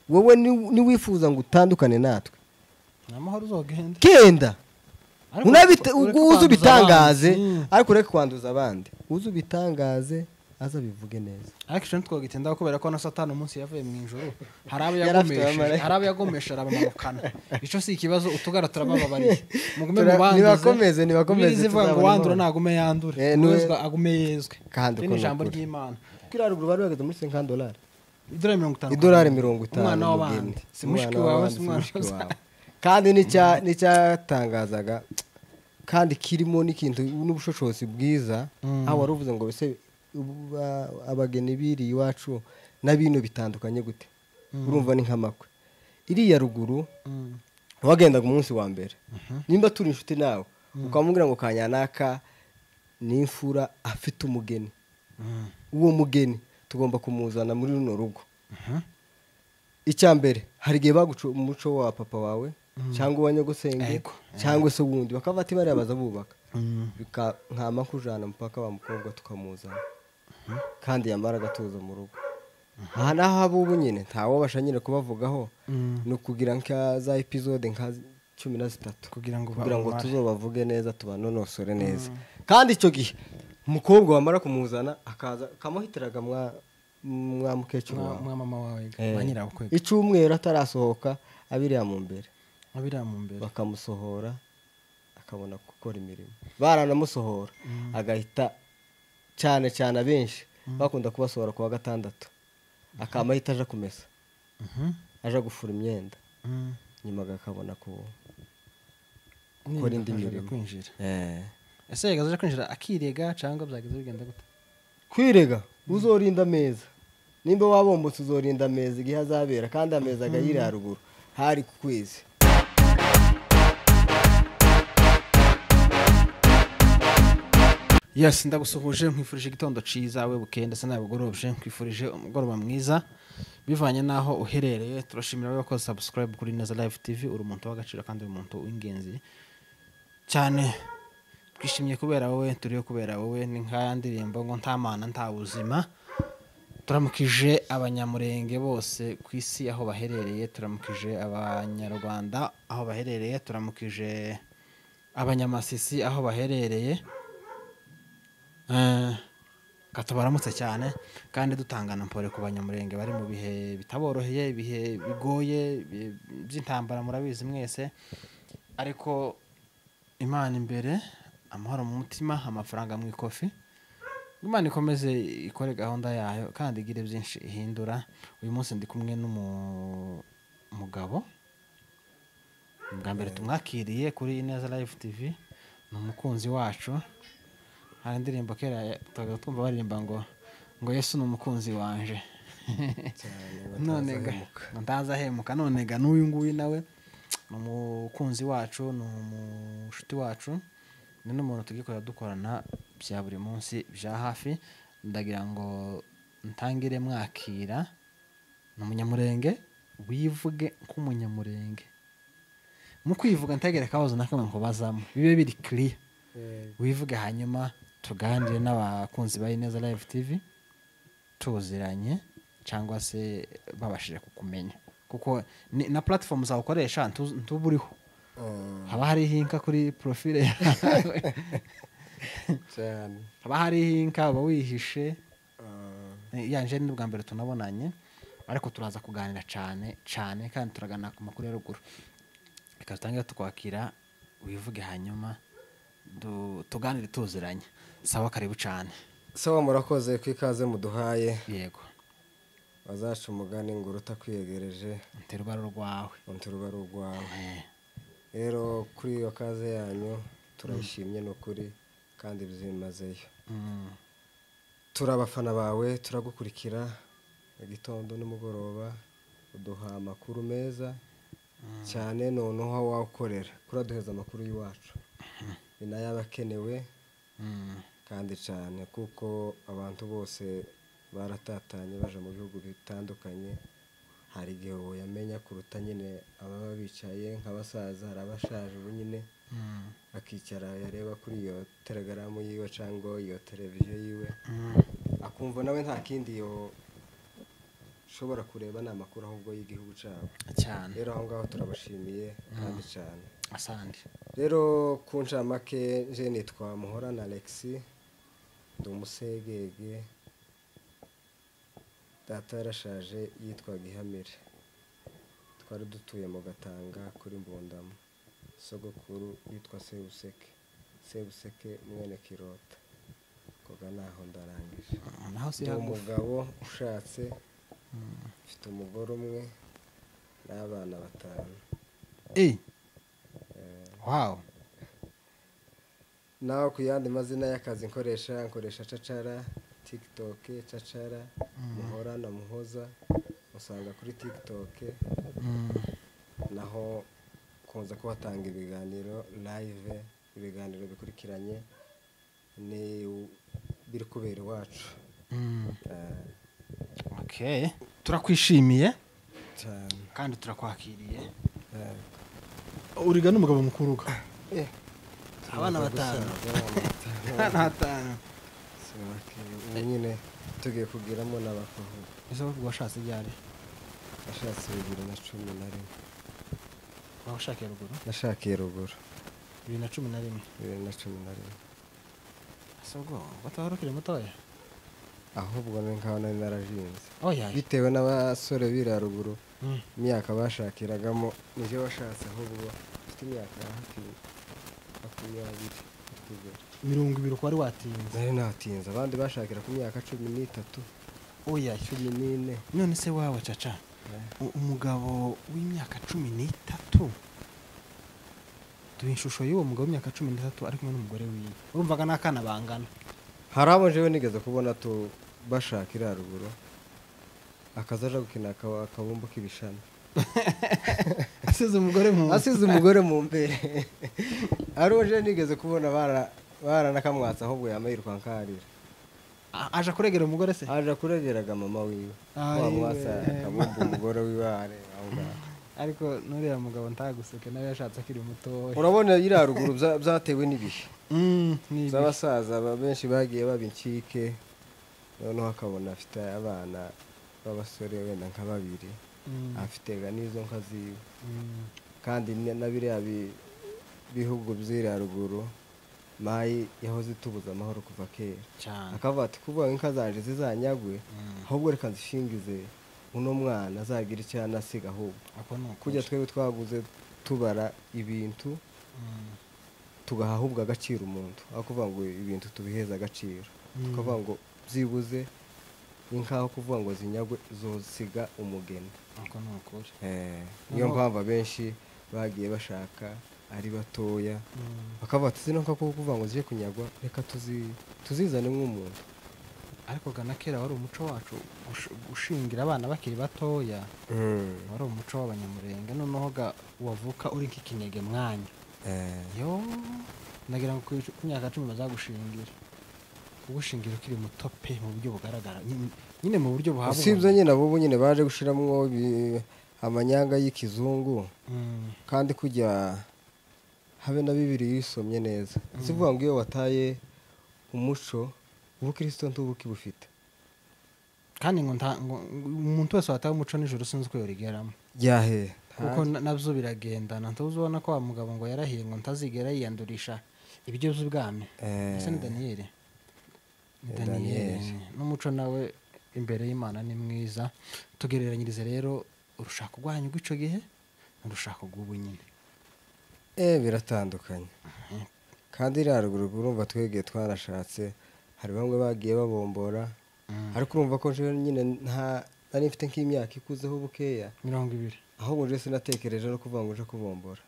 wowe ni wifuza ngo utandukane natwe amahoro uzogenda genda uzi ubitangaze ariko ureke kwanduza abandi uzi ubitangaze aza bivuge neza ariko cyo twogitenda kubera ko na Satani umunsi yavuye mu ijuru harabo yagomesha abamarukana ico si ikibazo utugara turabababariye mugume mubanze nibakomeze zivuga ngo wandura nagume yandure nuzwa agume yezwe kandi ni ijambo ry'Imana kiraruguru bari bageze muri $50 idolari 50 umwana w'abandi si mushiki wawe si umwana wawe kandi nicyatangazaga kandi kirimo n'ikintu n'ubushoshozi bwiza aho waruvuze ngo bese abageni biri iwacu nabino bitandukanye gute urumva ni nkamakwe iriya ruguru wagendaga umunsi wa mbere nimba turi inshuti nawe ukamubwira ngo kanyanaka n'imfura afite umugeni uwo mugeni tugomba kumuzana muri runo rugo icyambere hari gihe baguca umuco wa papa wawe cyangwa uwanyogosenge cyangwa se wundi bakavati bari abaza bubaka nkama kujana mpaka wa mukobwa tukamuzana kandi yamara gatuza mu rugo aha naho abubu nyine ntawo bashanyire kubavugaho no kugira nka za episode nka 13 kugira ngo tuzobavuge neza tubanonosore neza kandi icyo gihe umukobwa wamara kumuzana akaza kamuhitiraga mwa mukecuru mwa mama wawe banyira ukwega icyumweru atarasohoka abiriya mu mbere bakamusohora akabona gukora imirimo baranamusohora agahita cyane abenshi bakunda kubasohora kuwa gatandatu akamahita aje kumesa aje gufura imyenda nyuma akabona gukora indi mirimo kwinjira ese yagaje kwinjira akirega cyangwa byageze bigenda gute kwirega uzorinda ameza nimba wabombotse uzorinda ameza igihe azabera kandi ameza agayiri haruguru hari ku kwezi Yes, ndagusuhuje nkwifurije igitondo ciza we bukenda se nabugorobje nkwifurije umugoroba mwiza bivanye naho uherereye turashimira we ko subscribe kuri Neza Live TV uri umuntu w'agaciro kandi umuntu w'ingenzi cyane twishimiye kubera wowe turiyo kubera wowe ni nka ndirimbo ngo ntamana nta buzima turamukije abanyamurenge bose ku isi aho baherereye turamukije abanyarwanda aho baherereye turamukije abanyamasisi aho baherereye katubaramutse cyane kandi dutangana mpore ku banyamurenge bari mu bihe bitaboroheye ibihe bigoye by'intambara murabizi mwese ariko Imana imbere amahoro mu mutima amafaranga mu ikofi Imana ikomeze ikore gahunda yayo kandi igire byinshi ihindura uyu munsi ndi kumwe n'umugabo bwa mbere tumwakiriye kuri Neza Live TV ni umukunzi wacu hari indirimbo kera twumva baririmba ngo Yesu ni umukunzi wanje none ndazahemuka none ga n'uyu nguyu nawe ni umukunzi wacu ni umushuti wacu ni n'umuntu tugikorera dukorana bya buri munsi bya hafi ndagira ngo ntangire mwakira ni umunyamurenge wivuge nk'umunyamurenge mu kwivuga ntegere kabazo nakamwe nkubazamo bibe biri clear wivuge hanyuma tuganire n'abakunzi ba Neza Live TV tuziranye cyangwa se babashije kukumenya kuko na platform za ukoresha ntuburiho haba hari hinka kuri profile yawe cyane haba hari hinka wihishe yanje ni bwa mbere tunabonanye ariko turaza kuganira cyane kandi turagana ku makuru ya ruguru reka tutangira tukwakira wivuge hanyuma tuganire tuziranye sawa karibu cyane sawa murakoze kwikaze muduhaye yego bazaca umugani ngo urutakwiyegereje nterubaro rwawe rero kuri iyo kaze yanyu turayishimye n'ukuri kandi byimazeyo turabafana bawe turagukurikira igitondo n'umugoroba uduha amakuru meza cyane noneho wakorera kuraduheza amakuru y'iwacu ni nayo abakenewe kandi cyane kuko abantu bose baratatanye baje mu bihugu bitandukanye hari igihe yamenya kuruta nyine ababa bicaye nk'abasaza hari abashaje ubu nyine akicara yareba kuri iyo telegaramu yiwe cyangwa iyo televiziyo yiwe akumva nawe nta kindi dushobora kureba ni amakuru ahubwo y'igihugu cyabo cyane. rero aho ngaho turabashimiye kandi cyane. asante. rero ku ncamake je nitwa Muhorana Alexis, ndi umusegege, data yarashaje yitwaga Ihamire, twari dutuye mu Gatanga kuri Mbundamo, sogokuru yitwa Sebuseke mwene Kirota, koga naho ndarangije. naho si ndi umugabo ushatse, mfite umugore umwe n'abana 5. wow. naho ku yandi mazina y'akazi nkoresha Cacara, TikTok Cacara, Muhorana Muhoza, usanga kuri TikTok. naho kunze kuhatanga ibiganiro live, ibiganiro bikurikiranye ni biri kubera iwacu. okay, turakwishimiye cyane kandi turakwakiriye. uriga n'umugabo mukuru ga abana 5. ubu nyine tugiye kugiramo n'abakobwa. ese washatse ryari? nashatse 2011. washakiye ruguru? nashakiye ruguru 2011. 2011. ese ubwo batahora ukiri mutoya? ahubwo ni nkaho nari narajinze oya bitewe n'abasore bira ruguru imyaka bashakiragamo nije washatse, ahubwo mfite imyaka hafi 20 20 ko wari watinze. nari natinze, abandi bashakira ku myaka 13. oya 14. none se wawe Caca umugabo w'imyaka 13, duhe ishusho y'uwo mugabo w'imyaka 13 ari kumwe n'umugore wiwe, urumvaga n'akana bangana? hari abo jewe nigeze kubona bashakira ruguru akazaja gukina akabumbu k'ibishana asize umugore mu mbere. ari uwo jewe nigeze kubona baranakamwatsa ahubwo yamayirwa nkarira. aje kuregera umugore se? aje kuregeraga mama wiwe wamwatsa akabumbu umugore wiwe aho ngaho. ariko nuriya mugabo ntaguseke nawe yashatse akiri mutoya. urabona iriya ruguru byatewe n'ibihe n'ibihe z'abasaza benshi bagiye baba incike, noneho akabona afite abana b'abasore wenda nka 2, afitega n'izo nka ziwe. kandi na biriya bihugu by'iriya ruguru mayi yahoze itubuza amahoro kuva kera cyane. akavuga ati kuvuga inka zanje zizanyagwe, ahubwo reka nzishingize uno mwana azagira icyo yanasiga, ahubwo kujya twebwe twaguze tubara ibintu tugaha ahubwo agaciro umuntu, aho kuvuga ngo ibintu tubiheza agaciro, tukavuga ngo byibuze inka aho kuvuga ngo zinyagwe zosiga umugeni. niyo mpamvu abenshi bagiye bashaka ari batoya bakavuga ati zino nka kuvuga ngo zije kunyagwa reka tuzizane nk'umuntu. ariko gana kera wari umuco wacu gushingira abana bakiri batoya, wari umuco w'abanyamurenge. noneho wavuka uri nk'ikinege mwanya yo ndagira ngo ku myaka 10 bazagushingira, kugushingira ukiri muto pe mu buryo bugaragara, nyine mu buryo buhabwa. usibye nyine abo nyine baje gushiramwo amanyanga y'ikizungu, kandi kujya habe na Bibiri yisomye neza. zivuga ngo iyo wataye umuco ubukristo ntubuki bufite, kandi ngo umuntu wese wataye umuco nijoro sinzi ko yorigeramo yahe kuko nabyo biragendana. ntuzubona ko wa mugabo ngo yarahiye ngo ntazigera yiyandurisha ibiryo by'ubwami. ese ni Daniyeli? n'umuco nawe imbere y'Imana ni mwiza. tugereranyirize rero urushaka rwanyu rw'ico gihe n'urushaka rw'ubu nyine. biratandukanye. kandi iriya ruguru urumva twegeye twarashatse, hari bamwe bagiye babombora, ariko urumva ko jewe nyine nari mfite nk'imyaka ikuzeho bukeya 20. ahubwo je sinatekereje no kuvuga ngo uje kubombora.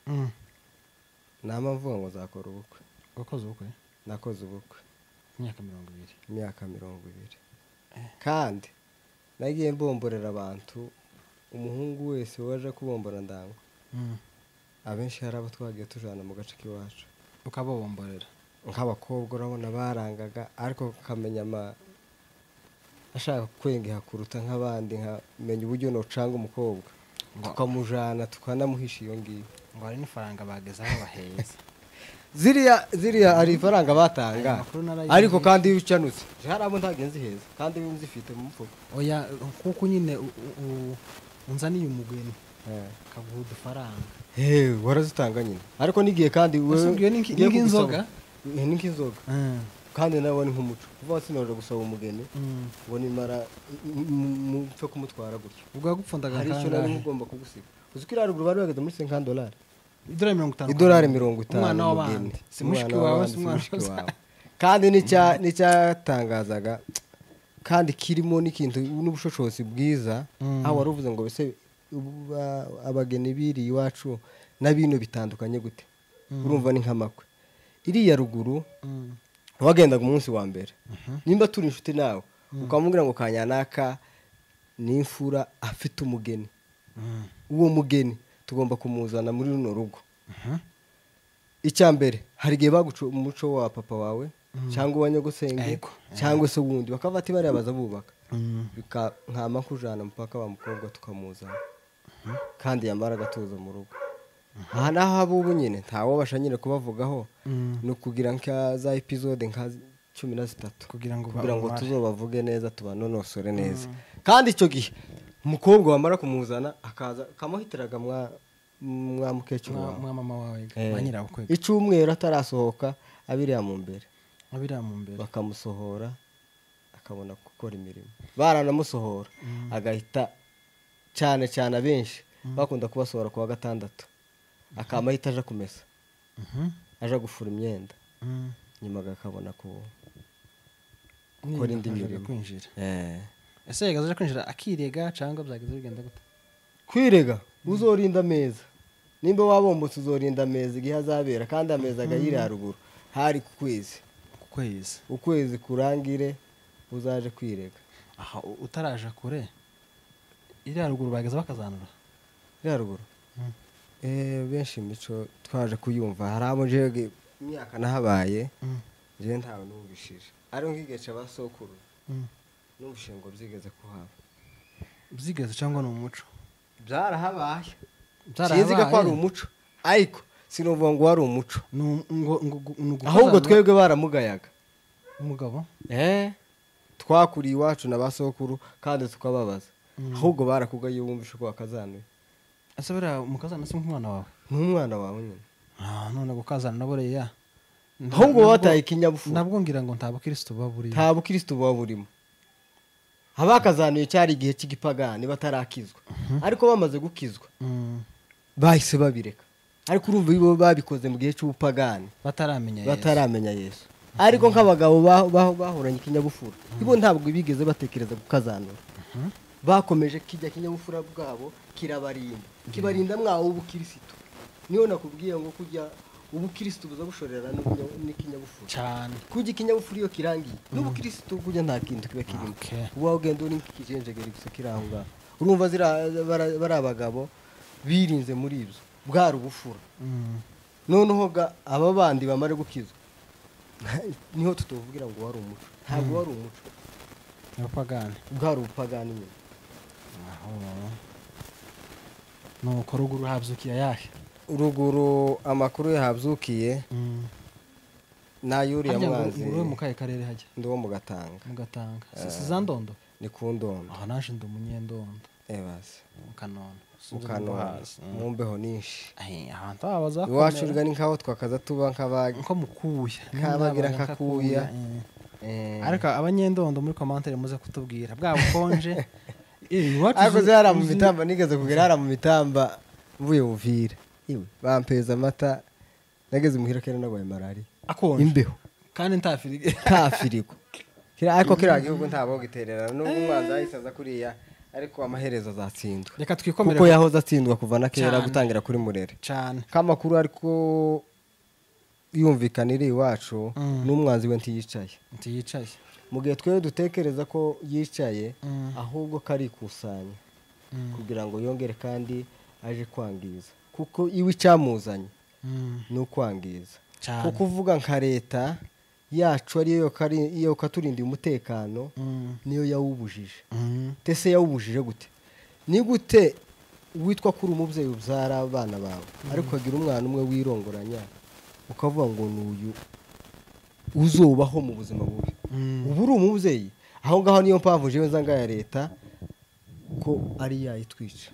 nama mvuga ngo zakora ubukwe. wakoze ubukwe? nakoze ubukwe imyaka 20. kandi nagiye mbomborera abantu, umuhungu wese waje kubombora ndangwa. abenshi hari abo twagiye tujana mu gace k'iwacu ukabomborera nk'abakobwa, urabona barangaga, ariko kamenya ashaka kwengeha kuruta nk'abandi, nkamenya uburyo nocanga umukobwa tukamujana tukanamuhisha iyo ngiyo. ngo hari n'ifaranga bageze aho baheza. ziriya hari ifaranga batanga ariko kandi iyo ucanutse hari abo ntagenzi heza kandi iyo nzifite mu mufuka oya kuko nyine unzaniye umugeni kaguha udufaranga warazitanga nyine ariko n'igihe kandi wewe ni nk'inzoga ni nk'inzoga kandi nawe ni nk'umuco kuva sinoje gusaba umugeni ngo nimara mupfe kumutwara gutyo ubwo yagupfundaga hari icyo nari ngomba kugusiga uzi ko iraruguru bari bageze muri $50 idolari 50 umwana w'abandi si mushiki wawe si umwana wawe kandi nicyatangazaga kandi kirimo n'ikintu n'ubushobozi bwiza aho wari uvuze ngo bese abageni biri iwacu n'abintu bitandukanye gute urumva ni nk'amakwe iriya ruguru wagendaga umunsi wa mbere nimba turi inshuti nawe ukamubwira ngo kanyanaka ni imfura afite umugeni uwo mugeni tugomba kumuzana muri runo rugo icya mbere hari igihe baguca umuco wa papa wawe cyangwa uwa nyogosenge cyangwa se wundi bakava ati bariya baza bubaka nkama kujana mpaka wa mukobwa tukamuzana kandi yamara agatuza mu rugo aha naho abubu nyine ntawo basha nyine kubavugaho ni ukugira nka za episode nka 13 kugira ngo tuzobavuge neza tubanonosore neza kandi icyo gihe umukobwa wamara kumuzana akaza kamuhitiraga mwa mukecuru mwa mama wawe banyirabukwe icyumweru atarasohoka abiriya mu mbere bakamusohora akabona gukora imirimo baranamusohora agahita cyane cyane abenshi bakunda kubasohora ku wa gatandatu akamahita aje kumesa aje gufura imyenda nyuma akabona gukora indi mirimo kwinjira ese yagaze kwinjira akirega cyangwa byageze bigenda gute kwirega uzorinda ameza nimba wabombotse uzorinda ameza igihe azabera kandi ameza agayira haruguru hari ku kwezi kurangire uzaje kwirega aha utaraje kure iri haruguru bageze bakazanura iri haruguru benshi imico twaje kuyumva hari abo jewe imyaka nahabaye je ntawe numvishije ari nkigeca basokuru numvishe ngo byigeze kuhaba byigeze cyangwa no umuco byarahabaye sinziga ko ari umuco ariko sinovuga ngo wari umuco ahubwo twebwe baramugayaga umugabo twakuriye iwacu na basokuru kandi tukababaza ahubwo barakugaye wumvishe ko wakazanuye ese bera umukazana si nk'umwana wawe nk'umwana wawe nyine none gukazana na buriya ahubwo wataye ikinyabupfura nabwo ngira ngo nta bukristo baburimo nta bukristo baburimo abakazanuye cyari igihe cy'igipagani batarakizwa ariko bamaze gukizwa bahise babireka ariko urumva ibo babikoze mu gihe cy'ubupagani bataramenya Yesu ariko nk'abagabo bahoranye ikinyabupfura ibo ntabwo bigeze batekereza gukazanura bakomeje kijya kinyabupfura bwabo kibarinda mwawo ubukristo niyo nakubwiye ngo kujya ubukristo buza bushorera n'ikinyabupfura cyane kujya ikinyabupfura iyo kirangiye n'ubukristo kujya nta kintu kiba kirimo uba ugenda uri nk'ikijenjegeri gusa kiranga urumva bari abagabo birinze muri ibyo bwari ubufura noneho aba bandi bamare gukizwa niho tutuvugira ngo wari umuco ntabwo wari umuco bwari ubupagani nyine nuko ruguru habzukiye ayahe uruguru amakuru yahabzukiye nayuriya mwanzi uri mu kahe karere hajya ndi wo mu Gatanga si za Ndondo ni ku Ndondo aha naje ndi umunyendondo basi mu Kanono mu mbeho nyinshi ahantu abaza iwacu ni nkaho twakaza tuba nko mukuya nkabagira nkakuya ariko abanyendondo muri commentaire muze kutubwira bwa bukonje ariko zara mu mitamba nigeze kugera hara mu mitamba mvuye Uvira bampeza amata nageze muhira kera nagwaye malaria imbeho kandi ntafiriko ariko kira gihugu ntabo giterera n'umwanza yisaza kuriya ariko amaherezo azatsindwa reka twikomere kuko yahoze atsindwa kuva na kera gutangira kuri Murere cyane kamakuru ariko yumvikanira iwacu n'umwanzi we ntiyicaye mu gihe twe dutekereza ko yicaye ahubwo karikusanya kugira ngo yongere kandi aje kwangiza kuko iwe icyamuzanye ni ukwangiza kuko uvuga nka leta yacu ariyo katurindiye umutekano niyo yawubujije tese yawubujije gute ni gute witwa kuri umubyeyi ubyara abana bawe ariko agira umwana umwe wirongoranya ukavuga ngo n'uyu uzobaho mu buzima bubi ubu uri umubyeyi aho ngaho niyo mpamvu jewe nzanga ya leta ko ari yayitwica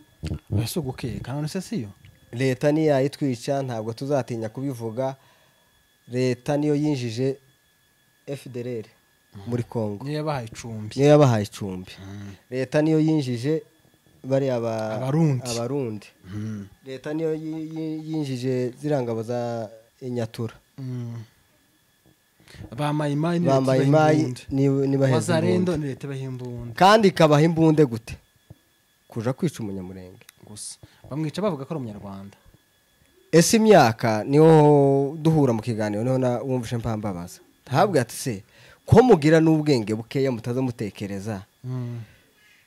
ese ugukeka none se siyo leta ni yayitwica ntabwo tuzatinya kubivuga leta niyo yinjije FDLR muri Kongo niyo yabahaye icumbi leta niyo yinjije bari abarundi leta niyo yinjije zirangabo za Nyatura bamayimayi ni bazarendo ni leta bahimbunde kandi ikabaha imbunde gute kuja kwica umunyamurenge gusa bamwica bavuga ko ari umunyarwanda ese imyaka niho duhura mu kiganiro niho wumvishe mpambabaza ntabwo ati se ko mugira n'ubwenge bukeya mutaza mutekereza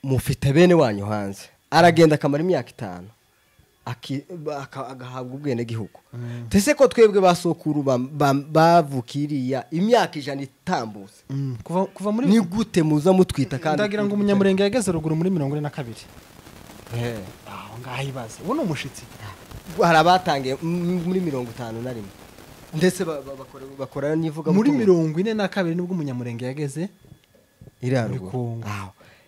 mufite bene wanyu hanze aragenda akamara imyaka 5 agahabwa ubwene gihugu tese ko twebwe basokuru bavukiriya imyaka 100 itambutse kuva muri ni gute muza mutwita kandi ndagira ngo umunyamurenge yageze ruguru muri 42 aho ngahibaze ubu ni umushitsi hari abatangiye muri 51 ndetse bakora nivuga muri 42 nibwo umunyamurenge yageze irarugo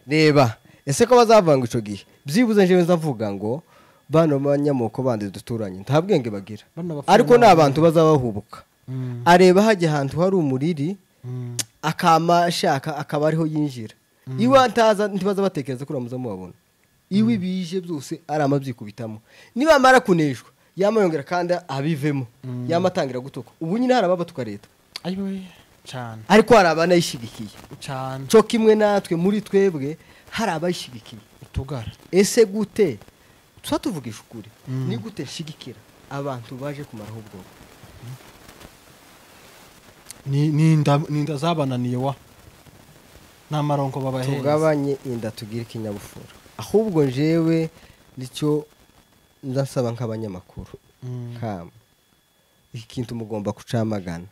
reba ese ko bazavanga ico gihe byibuze nje nzavuga ngo bano banyamoko bandi duturanye nta bwenge bagira ariko n'abantu bazabahubuka areba haje hantu hari umuriri akama shaka akaba ariho yinjira iwe antaza ntibaza batekereza ko ramuza mubabona iwe bije byose ari amabyikubitamo niba mara kuneshwa yamayongera kandi abivemo yamatangira gutuka ubu nyine harababa tukareta ayiwe cyane ariko hari abanayishigikiye cyane cyo kimwe natwe muri twebwe hari abayishigikiye tugara ese gute tuvugisha ukuri ni gute nshigikira abantu baje kumaraho ubwoko ninda zabananiye wa n'amaronko babaheza tugabanye inda tugira ikinyabufura ahubwo njewe nicyo ndasaba nk'abanyamakuru kama ikintu mugomba kucamagana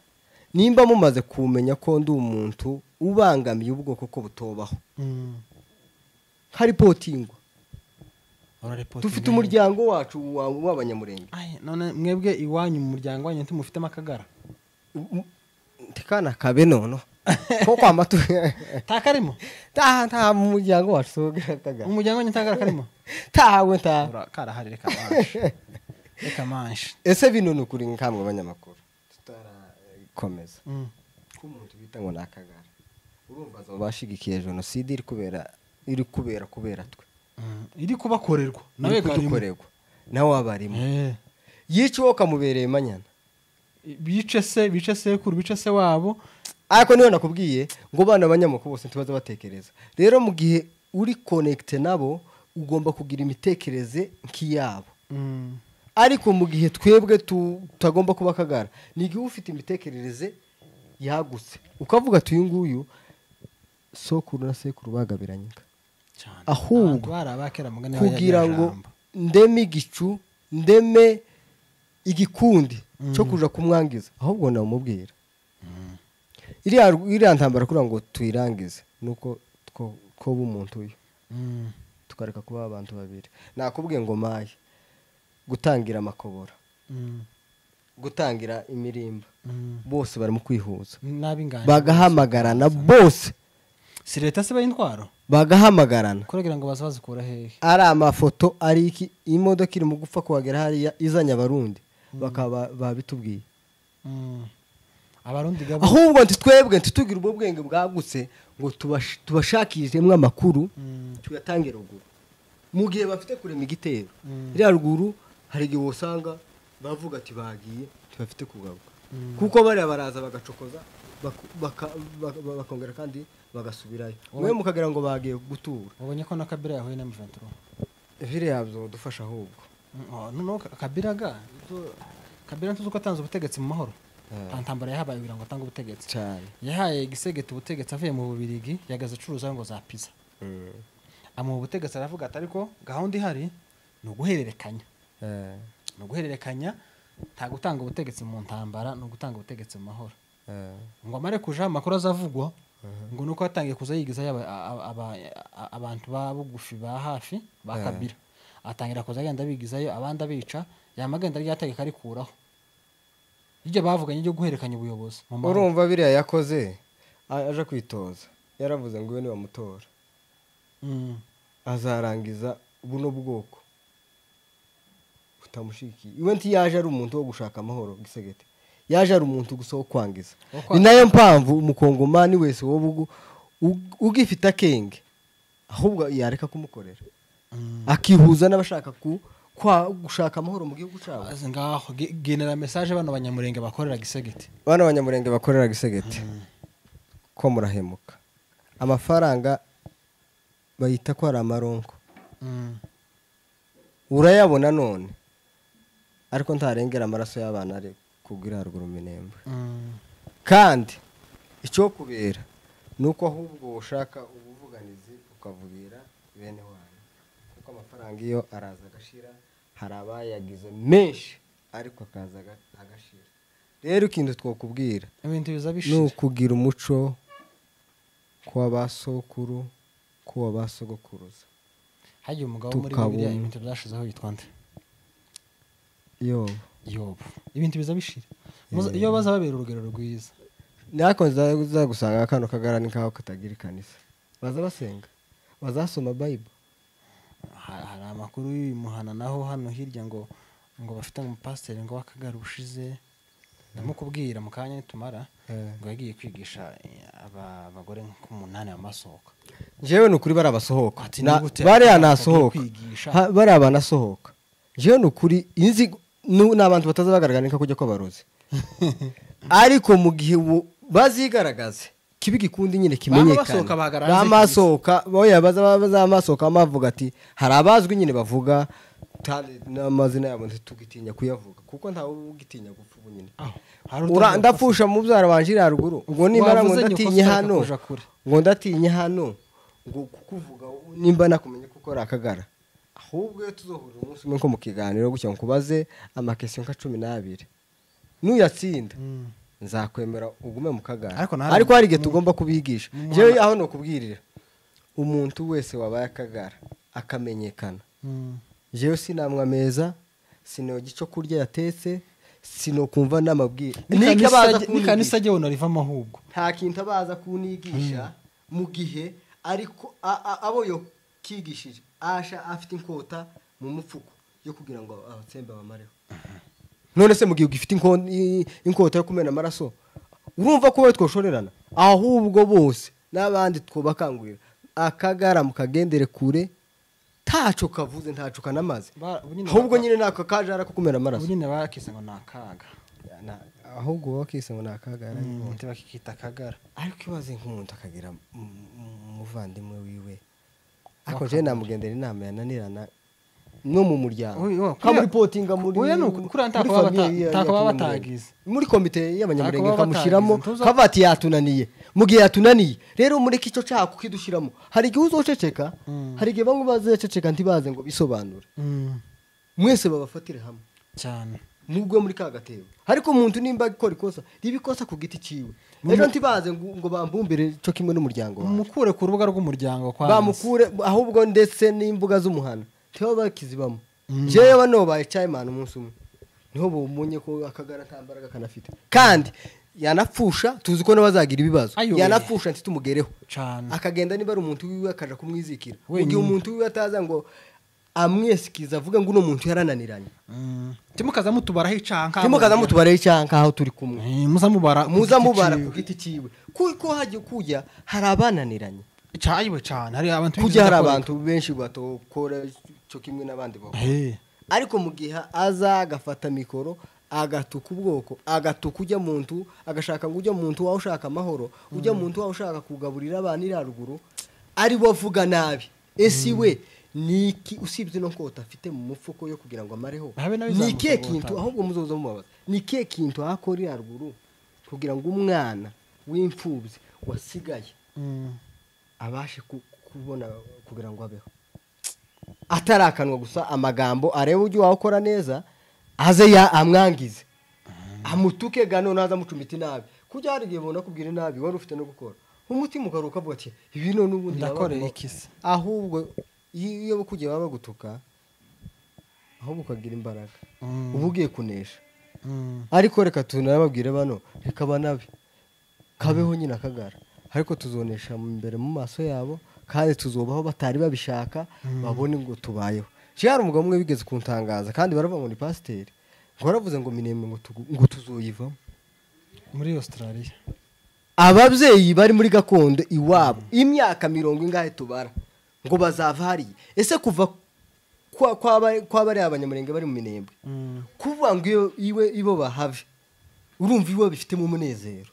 nimba mumaze kumenya ko ndi umuntu ubangamiye ubwoko ko butobaho hari potingwa dufite umuryango wacu w'abanyamurenge none mwebwe iwanyu mu muryango wanyu ntimufite amakagara tikana kabe nono ko kwa matu takarimo ta mu muryango wacu sogera kagara umuryango wanyu tagara karimo tawe karahari reka manshi ese bino nukuri nkamwe abanyamakuru tutarakomeza ko umuntu bita ngo nakagara urumva zo bashigikiye genocide iri kubera twe iri kubakorerwa nawe gukorerwa nawe abarimo yico kamubereye manyana bice sekuru bice se wabo ariko niho nakubwiye ngo bana abanyamakuru bose ntibaza batekereza rero mu gihe uri connect nabo ugomba kugira imitekerereze nk'iyabo ariko mu gihe twebwe tutagomba kuba kagara ni igihe ufite imitekerereze yagutse ukavuga ati uyu nguyu sokuru na sekuru bagabiranyika ahubwo kugira ngo ndeme igicu ndeme igikundi cyo kuja kumwangiza ahubwo namubwira iriya ntambara kugira ngo tuyirangize nuko ko bumuntu uyu tukareka kuba abantu babiri nakubwiye ngo maye gutangira amakobora gutangira imirimba bose barimo kwihuza bagahamagarana bose si leta se bayintwaro bagahamagarana kugira ngo bazazikura hehe ari amafoto ari iki imodoka iri mu gupfa kuhagera hariya izanye abarundi bakaba babitubwiye abarundi gabo ahubwo twebwe ntitugira ubwo bwenge bwagutse ngo tubashakiremo amakuru tuyatange ruguru mu gihe bafite kurema igitero iriya ruguru hari igihe usanga bavuga ati bagiye ntibafite kugaruka kuko bariya baraza bagacokoza bakongera kandi bagasubirayo mwe mukagira ngo bagiye gutura ubonye ko na Kabila yahuye na M23 vire yabyo dufasha ahubwo no Kabila ntuzuko atanze ubutegetsi mu mahoro ntambara yahabaye kugira ngo atange ubutegetsi cyane yahaye gisegete ubutegetsi avuye mu Bubirigi yagaze curuza ngo za pizza amu ubutegetsi aravuga ati ariko gahunda ihari no guhererekanya no guhererekanya nta gutanga ubutegetsi mu ntambara no gutanga ubutegetsi mu mahoro ngo amare kuja makuru azavugwa ngo nuko atangiye kuza yigiza abantu babugufi ba hafi ba Kabila atangira kuza agenda bigizayo abandi abica yamagenda ryategeka arikuraho iryo bavuganye ryo guhererekanya ubuyobozi urumva biriya yakoze aje kwitoza yaravuze ngo ni bamutora azarangiza buno bwoko butamushikiye iwe ntiyaje ari umuntu wo gushaka amahoro gisegete yaje ari umuntu gusa wo kwangiza ni nayo mpamvu umukongomani wese wowe ugifite akenge ahubwo yareka kumukorera akihuza n'abashaka gushaka amahoro mu gihugu cyabo ngaho genera message bano banyamurenge bakorera gisegete ko murahemuka amafaranga bayita ko ari amaronko urayabona none ariko ntarengera amaraso y'abana ari kubwira haruguru Minembwe kandi icyo kubera nuko ahubwo ushaka ubuvuganizi ukavugira bene wanyu kuko amafaranga iyo araza agashira hari abayagize menshi ariko akaza agashira rero ikintu twokubwira ibintu bizabishira nukugira umuco kwa basokuru kuwa basogokuruza hagiye umugabo muri Bibiliya ibintu byashizeho yitwa nde Yobu ibintu bizabishira iyo bazababera urugero rwiza nakonza gusanga kano kagarani kaho katagira ikanisa baza basenga bazasoma Bible hari amakuru y'umuhana naho hano hirya ngo bafite umupasiteri ngo wakagara ushize ndamukubwira mu kanya nitumara ngo yagiye kwigisha abagore nk'umunani amasohoka jewe nukuri barabasohoka bari anasohoka bari abanasohoka jewe nukuri inzi n'abantu batazabagaragara nka kujya kwabaroze ariko mu gihe bazigaragaze kibi gikundi nyine kimenyekana bamasohoka boya bazamasohoka amavuga ati hari abazwi nyine bavuga n'amazina yabo ntitugitinya kuyavuga kuko ntawe ugitinya gupfa nyine ndapfusha mu byara banje haruguru ngo nimara ngo ndatinye hano ngo kukuvuga nimba nakumenye kuko ari akagara ahubwo iyo tuzohurira umunsi umwe ko mu kiganiro gutya ngo kubaze amakesi nka 12 nuyatsinda nzakwemera ugume mu kagara ariko hari igihe tugomba kubigisha jewe aho no kubwirira umuntu wese wabaye akagara akamenyekana jewe sinamwa meza sinoga ico kurya yatetse sinokumva n'amabwira nikanisa je wona riva mahubwo nta kintu abaza kunigisha mu gihe ariko abo yo kigishije asha afite inkota mu mupfuko yo kugira ngo abatsembe bamareho none se mu gihe ugifite inkota yo kumena amaraso urumva ko twoshorerana ahubwo bose n'abandi twobakangurira akagara mukagendere kure taco kavuze ntaco kanamaze ahubwo nyine nako kajara ko kumena amaraso nyine bakise ngo nakaga ahubwo bakise ngo nakaga ariko bakikita akagara ariko ibaze nk'umuntu akagira umuvandimwe wiwe ako je namugendera inama yananirana no mu muryango kamuripotinga muri takaba batagize muri komite y'abanyamurenge kamushiramo kavati yatunaniye mu gihe yatunaniye rero mureke ico cako kidushiramo hari igihe uzoceceka hari igihe bamwe bazececeka ntibaze ngo bisobanure mwese babafatire hamwe cyane nubwo muri kagatebo ariko umuntu nimba gukora ikosa ribikosa ku giti ciwe rero ntibaze ngo bambumbire cyo kimwe n'umuryango mukure ku rubuga rw'umuryango kwa bamukure ahubwo ndetse n'imbuga z'umuhana tiho bakizibamo jewe bano baye chairman umunsi umwe niho bumunye ko akagara ntambaraga kanafite kandi yanapfusha tuzi ko nabazagira ibibazo yanapfusha ntitumugereho akagenda niba ari umuntu wiwe akaja kumwizikira ugiye umuntu wiwe ataza ngo amwesikiza avuga ngo uno muntu yarananiranye timukaza mutubaraho icanka aho turi kumwe muzamubara ku giti ciwe kuko haje kujya hari abananiranye cyayiwe cyane hari abantu kujya hari abantu benshi batokora cyo kimwe n'abandi bo ariko mu gihe azagafata mikoro agatuka ubwoko agatuka ujya muntu agashaka ngo ujya muntu wawe ushaka amahoro ujya muntu wawe ushaka kugaburira abana iraruguru ari bo vuga nabi esi we niki usibye no kota afite mu mufuko yo kugira ngo amareho niki kintu ahubwo muzozo mubabaza niki kintu akora iraruguru kugira ngo umwana w'imfubyi wasigaye abashe kubona kugira ngo abeho atarakanwa gusa amagambo arebe ujye wakora neza aze ya amwangize amutuke gano naza mucumita nabi kujya hari gihe bona kubwira nabi wari ufite no gukora umutima ugaruka avuga ati ibino n'ubundi ndakorera ikisi ahubwo iyo kujye baba gutuka ahubwo ukagira imbaraga ubugiye kunesha ariko reka tunababwire bano reka banabe kabeho nyine akagara ariko tuzonesha imbere mu maso yabo kandi tuzobaho batari babishaka babone ngo tubayeho cyari umugabo umwe bigeze kuntangaza kandi baravuga ngo ni pasiteri ngo baravuze ngo Minembwe ngo tuzoyivamo muri Australia ababyeyi bari muri gakondo iwabo imyaka 70 ingahe tubara ngo bazava hari ese kuva kwa bari abanyamurenge bari mu Minembwe kuvuga ngo ibo bahave urumva iwe bifite mu munezero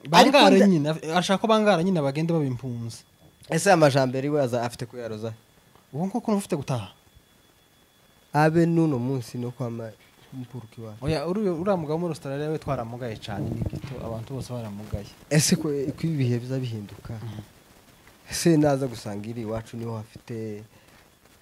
bangara nyine ashaka ko bangara nyine bagende babimpunze ese amajambere iwe afite kuyaroza ubu nko kuno ufite gutaha abe nuno munsi no kwama mpuruki wa oya uriya mugabo muri Australia we twaramugaye cyane ni gito abantu bose baramugaye ese ko ibihe biza bihinduka ese naza gusanga iri iwacu niho hafite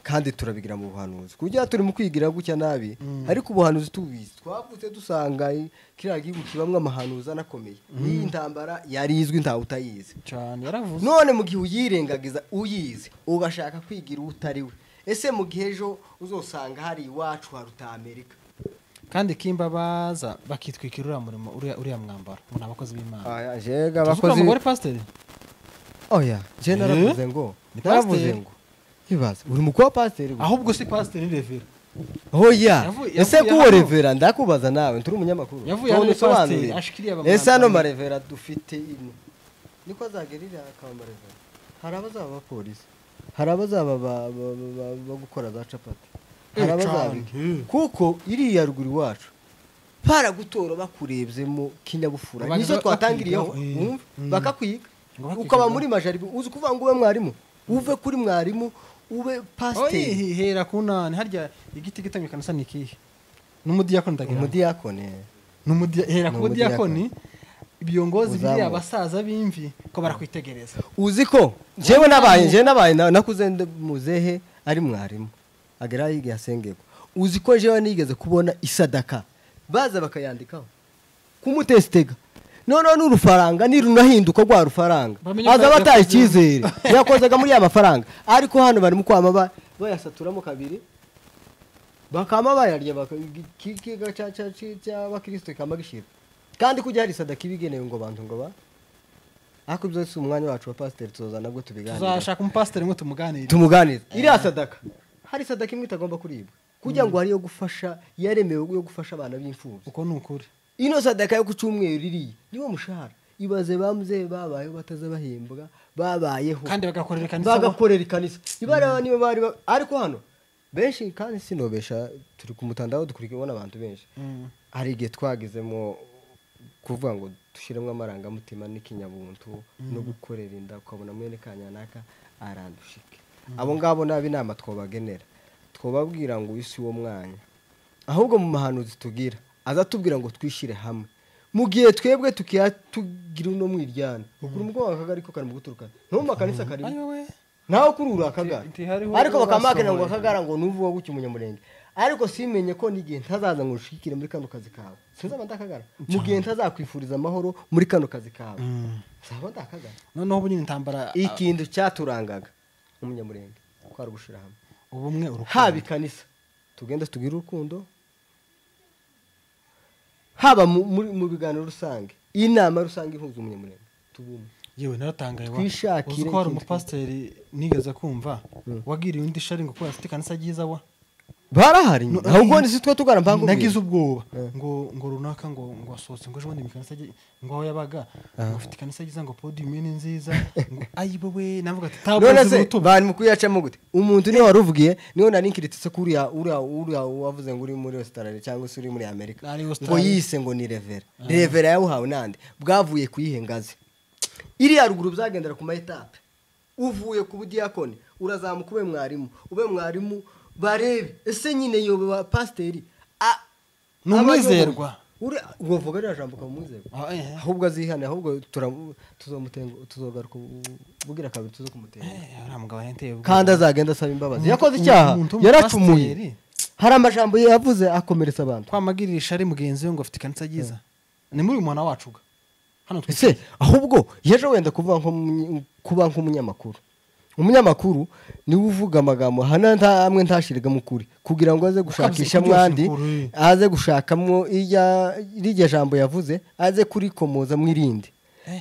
kandi turabigira mu buhanuzi kujya turi mu kwigira gucya nabi ariko ubuhanuzi tubizi twavutse dusanga kiriya gihugu kibamwe amahanuzi anakomeye iyi ntambara yarizwe nta utayizi cyane yaravuze none mu gihe uyirengagiza uyizi ugashaka kwigira utari we ese mu gihe ejo uzosanga hari iwacu haruta Amerika kandi kimba baza bakitwikira uriya murimo uriya mwambaro muri abakozi b'Imana aya jega abakozi umugore pastor oya je naravuze ngo ibaze uri mukwa pastor ahubwo si pastor ni revera oya ese kuwo revera ndakubaza nawe turi umunyamakuru yavuye pastor ashikiriye abamama ese ano marevera dufite ino niko azagerira akamba revera hari abazaba abapolisi hari abazaba bagukora za capati hari abazaba kuko iriya ruguru iwacu paragutora bakurebyemo kinyabufura nizo twatangiriyeho bakakwiga ukaba muri majaribi uzi kuvuga ngo ube mwarimu uve kuri mwarimu ube pasiteri hera kunani harya igiti gitamika nasa nikihe n'umudiyakoni ndagira umudiyakoni hera ku mudiyakoni ibyongozi biri abasaza b'imvi ko barakwitegereza uzi ko jewe nabaye nakuze muzehe ari mwarimu agera yiga asengego uzi ko jewe nigeze kubona isadaka baza bakayandikaho kumutestega none n'urufaranga nirunahinduka rwa rufaranga aza bataye icyizere yakozaga muri ya mafaranga ariko hano bari mu kwama bayasaturamo kabiri bakama bayarya kikiga cya bakristo kamagishira kandi kujya hari sadaka ibigenewe ngo bantu ngo ba ako byose umwanya wacu wa pastor tuzana nabwo tubiganira tuzashaka umupastor ngo tumuganire iri sadaka hari sadaka imwe itagomba kuribwa kujya ngo hari yo gufasha yaremewe yo gufasha abana b'imfubyi uko nukuri ino sadaka yo kucumweru riri niwo mushahara ibaze bamze babayeho bataze bahembwa babayeho kandi bagakorera ikanisa ibara niwe bari ariko hano benshi kandi sinobesha turi ku mutandaho dukurikirana abantu benshi hari igihe twagizemo kuvuga ngo dushiremo amarangamutima n'ikinyabuntu no gukorera inda ukabona mwene kanyanaka arandushike abo ngabo nabi nama twobagenera twobabwira ngo isi wo mwanya ahubwo mu mahanuzi tugira azatubwira ngo twishire hamwe mu gihe twebwe tugira no mwiryana ukuri umugabo akagari ko kari mu guturuka no mu makanisa kari naho kurura akagara ariko bakamakana ngo akagara ngo nuvuga gucyo umunyamurenge ariko simenye ko nigihe ntazaza ngo ushikire muri kano kazi kawe sinzaba ndakagara mu gihe ntazakwifuriza amahoro muri kano kazi kawe zaba ndakagara noneho ubu nyine intambara ikintu cyaturangaga umunyamurenge kwari gushira hamwe ubumwe urukundo haba ikanisa tugenda tugira urukundo haba mu biganiro rusange inama rusange ihuza umunyamurenge tubume yewe naratangaye uzi ko hari umupasiteri nigeze kumva wagiriye undi shari ngo ko afite kanisa ryiza wa barahari ahubwo ni sitwe tugana mpango nagize ubwoba ngo runaka ngo asohotse ngo ejo kanisa ngo aho yabaga afite kanisa ryiza ngo podium ni nziza ayibo we navuga ati none bari mu kuyacamo gute umuntu niwe waruvugiye niwe narinkiritse kuriya wavuze ngo uri muri Australia cyangwa se uri muri Amerika ngo yise ngo ni revera yawuhawe nande bwavuye kuyihengaze iri ya ruguru byagendera ku mayetape uvuye ku budiyakoni urazamuka ube mwarimu barebe ese nyine yobe pasiteri numwizerwa uvuga ari jambuka mumwizerwa ahubwo azihane ahubwo tuzogaruka bugira kabiri tuzo kumutenga kandi azagenda asaba imbabazi yakoze icyaha yaracumuye hari amajambo yavuze akomeretsa abantu kwamagirisha ari mugenzi we ngo afite kanisa ryiza ni muri uyu mwana wacu hano ese ahubwo yeje wenda kuba nk'umunyamakuru umunyamakuru niwe uvuga amagambo hana amwe ntashirigamo ukuri kugira ngo aze gushakisha mwandi aze gushakamo irya jambo yavuze aze kurikomoza mwirinde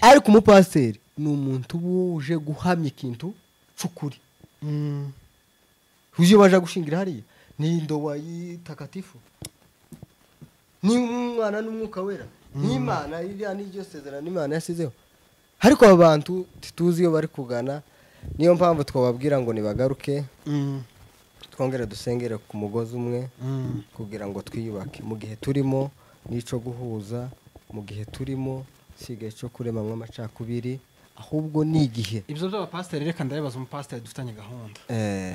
ariko umupasiteri ni umuntu uje guhamya ikintu cy'ukuri uje baje gushingira hariya ni ndowa yitakatifu ni umwana n'umwuka wera ni Imana iriya n'iryo sezerano Imana yasizeho ariko abantu tuzi iyo bari kugana niyo mpamvu twababwira ngo nibagaruke twongere dusengere ku mugozi umwe kugira ngo twiyubake mu gihe turimo nico guhuza mu gihe turimo sigaye cyo kuremamwe amacakubiri ahubwo ni igihe ibyo by'abapasiteri reka ndabibaza umupasiteri dufitanye gahunda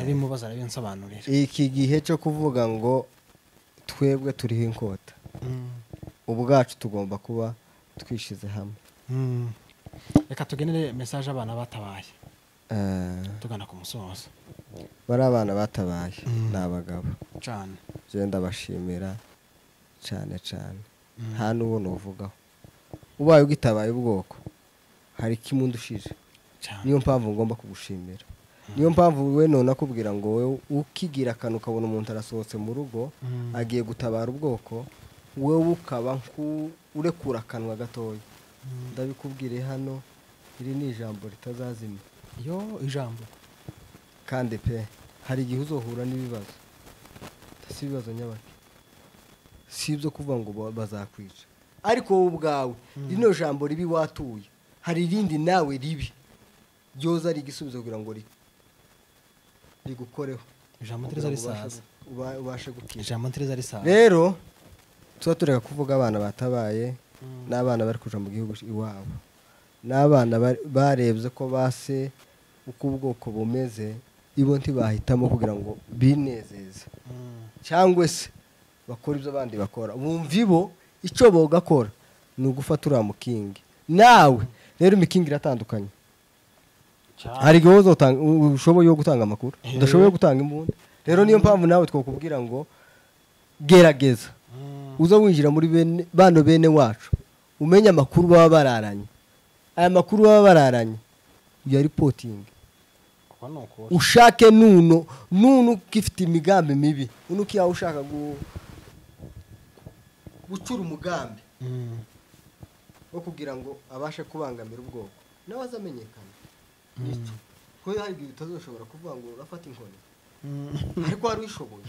abimubaza arabinsobanurira iki gihe cyo kuvuga ngo twebwe turiho inkota ubwacu tugomba kuba twishize hamwe reka tugenere message abana batabaye tugana ku musozo bari abana batabaye n'abagabo cyane je ndabashimira cyane nta n'uwo novugaho ubaye ugitabaye ubwoko hari kimundushije niyo mpamvu ngomba kugushimira niyo mpamvu we none akubwira ngo we ukigira akantu ukabona umuntu arasohotse mu rugo agiye gutabara ubwoko wewe ukaba urekura akanwa gatoya ndabikubwire hano iri ni ijambo ritazazima yo ijambo kandi pe hari igihe uzohura n'ibibazo si ibibazo nyabaki si ibyo kuvuga ngo bazakwica ariko wowe ubwawe rino jambo ribi watuye hari irindi nawe ribi ryoza ari igisubizo kugira ngo rigukoreho ijambo ntireza risaza ubashe gukira ijambo ntireza risaza rero tuba tureka kuvuga abana batabaye n'abana bari kuja mu gihugu iwabo n'abana barebye ko base uko ubwoko bumeze ibo ntibahitamo kugira ngo binezeze cyangwa se bakora ibyo abandi bakora bumva ibo icyo bogakora ni ugufata uriya mukingi nawe rero imikingi iratandukanye hari igihe ushoboye gutanga amakuru udashoboye gutanga imbunda rero niyo mpamvu nawe twakubwira ngo gerageza uza winjira muri bano bene wacu umenye amakuru baba bararanye aya makuru baba bararanye ya ripotingi ushake nuno ukifite imigambi mibi uno ukiyaho ushaka gucura umugambi wo kugira ngo abashe kubangamira ubwoko nawe azamenyekana nicyo kuko hari igihe utazoshobora kuvuga ngo urafata inkoni ariko wari wishoboye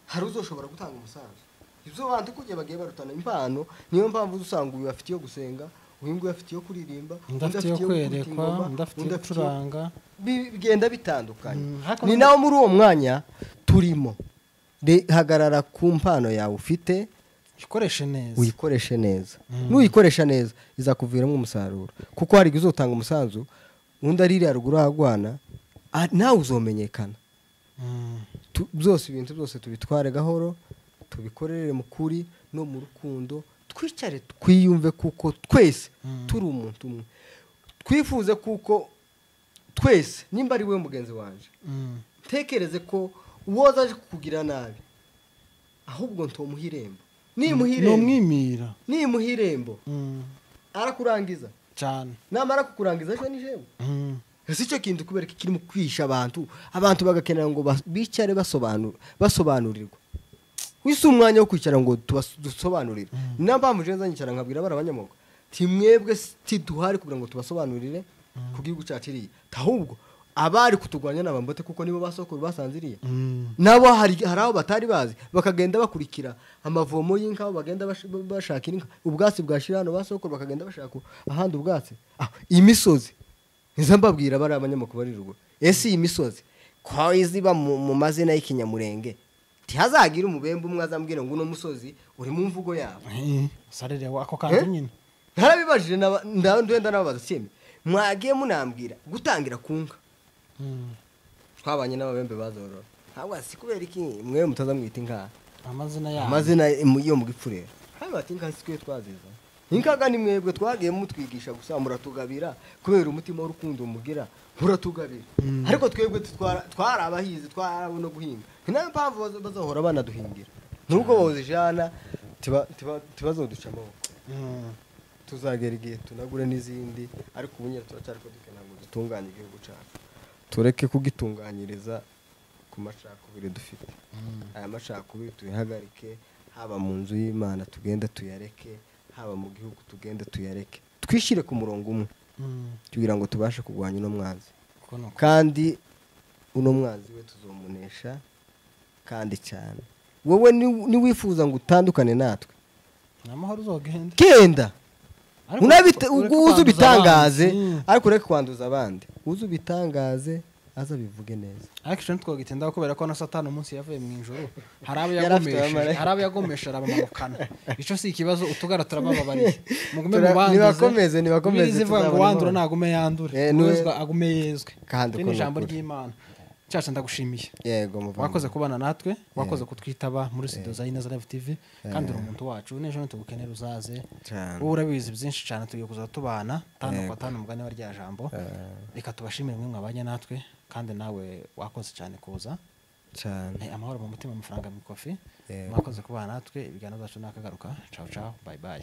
hari uzoshobora gutanga umusanzu ibyo bantu kujya bagiye barutana impano niyo mpamvu usanga uyu afite iyo gusenga uyu nguyu afite iyo kuririmba undi afite iyo kwerekwa undi afite iyo gucuranga bigenda bitandukanye ni nawe muri uwo mwanya turimo hagarara ku mpano yawe ufite uyikoreshe neza n'uyikoresha neza izakuviramo umusaruro kuko hari igihe uzotanga umusanzu undi aririya ruguru ahagwana nawe uzomenyekana byose ibintu byose tubitware gahoro tubikorere mu kuri no mu rukundo twicare twiyumve kuko twese turi umuntu umwe twifuze kuko twese nimba ari we mugenzi wanje tekereze ko uwoza aje kukugira nabi ahubwo ntomuha irembo nimuha irembo arakurangiza cyane namara kukurangiza ejo ni jewe ese icyo kintu kubera kirimo kwisha abantu bagakenera ngo bicare basobanurirwa wise umwanya wo kwicara ngo dusobanurire niyo mpamvu je nzanyicara nkabwira abana abanyamuga timwebwe tiduhari kugira ngo tubasobanurire ku gihugu cyacu iriya ahubwo abari kutugwanya n'abambote kuko nibo basokuru basanziriye nabo hari aho batari bazi bakagenda bakurikira amavomo y'inka aho bagenda bashaka inka ubwatsi bwashira hano basokuru bakagenda bashaka ahandi ubwatsi imisozi niza mbabwira bari abanyamakuru bari ruguru ese iyi misozi ko iziba mu mazina y'ikinyamurenge tihazagira umubembe umwe azambwira ngo uno musozi uri mu mvugo yawe sarere wako kandi nyine ntarabibajije ndenda nababaza cyeme mwagiye munambwira gutangira kunka twabanye n'ababembe bazorora ntabwo si kubera iki mwe mutazamwita inka amazina yo mu gipfurera bati inka sikwe twaziza inkaga ni mwebwe twagiye mutwigisha gusa muratugabira kubera umutima w'urukundo mugira muratugabira ariko twebwe twarabahizi twarabona guhinga ninayo mpamvu bazohora banaduhingira nubwo bozijana tibazoduca amaboko tuzagera igihe tunagure n'izindi ariko ubu nyine turacyari ko dukeneye ngo dutunganye igihugu cyacu tureke kugitunganyiriza ku macakubiri dufite aya macakubiri tuyahagarike haba mu nzu y'Imana tugenda tuyareke haba mu gihugu tugenda tuyareke twishyire ku murongo umwe kugira ngo tubashe kurwanya uno mwanzi kandi uno mwanzi we tuzomunesha kandi cyane wowe niwifuza ngo utandukane natwe amahoro uzogenda genda uzi ubitangaze ariko ureke kwanduza abandi uzi ubitangaze aza bivuge neza ariko icyo ntitwagitindaho kubera ko na Satani umunsi yavuye mu ijoro hari abo yagomesha arabamanukana icyo si ikibazo utugara turabababariye mugume mubanduze nibakomeze zivuga ngo wandura nagume yandure wezwa agume yezwe kandi ni ijambo ry'Imana cyacu ndagushimiye yego wakoze kubana natwe wakoze kutwitaba muri studio za Ineza Live TV kandi uri umuntu wacu n'ejo tugukenera uzaze wowe urabizi byinshi cyane tugiye kuza tubana tano kwa tano mugane wa rya jambo reka tubashimire mwe mwabanye natwe kandi nawe wakoze cyane kuza cyane amahoro mu mutima amafaranga mu kofi mwakoze kubana natwe ibiganiro byacu nakagaruka ciao ciao bye bye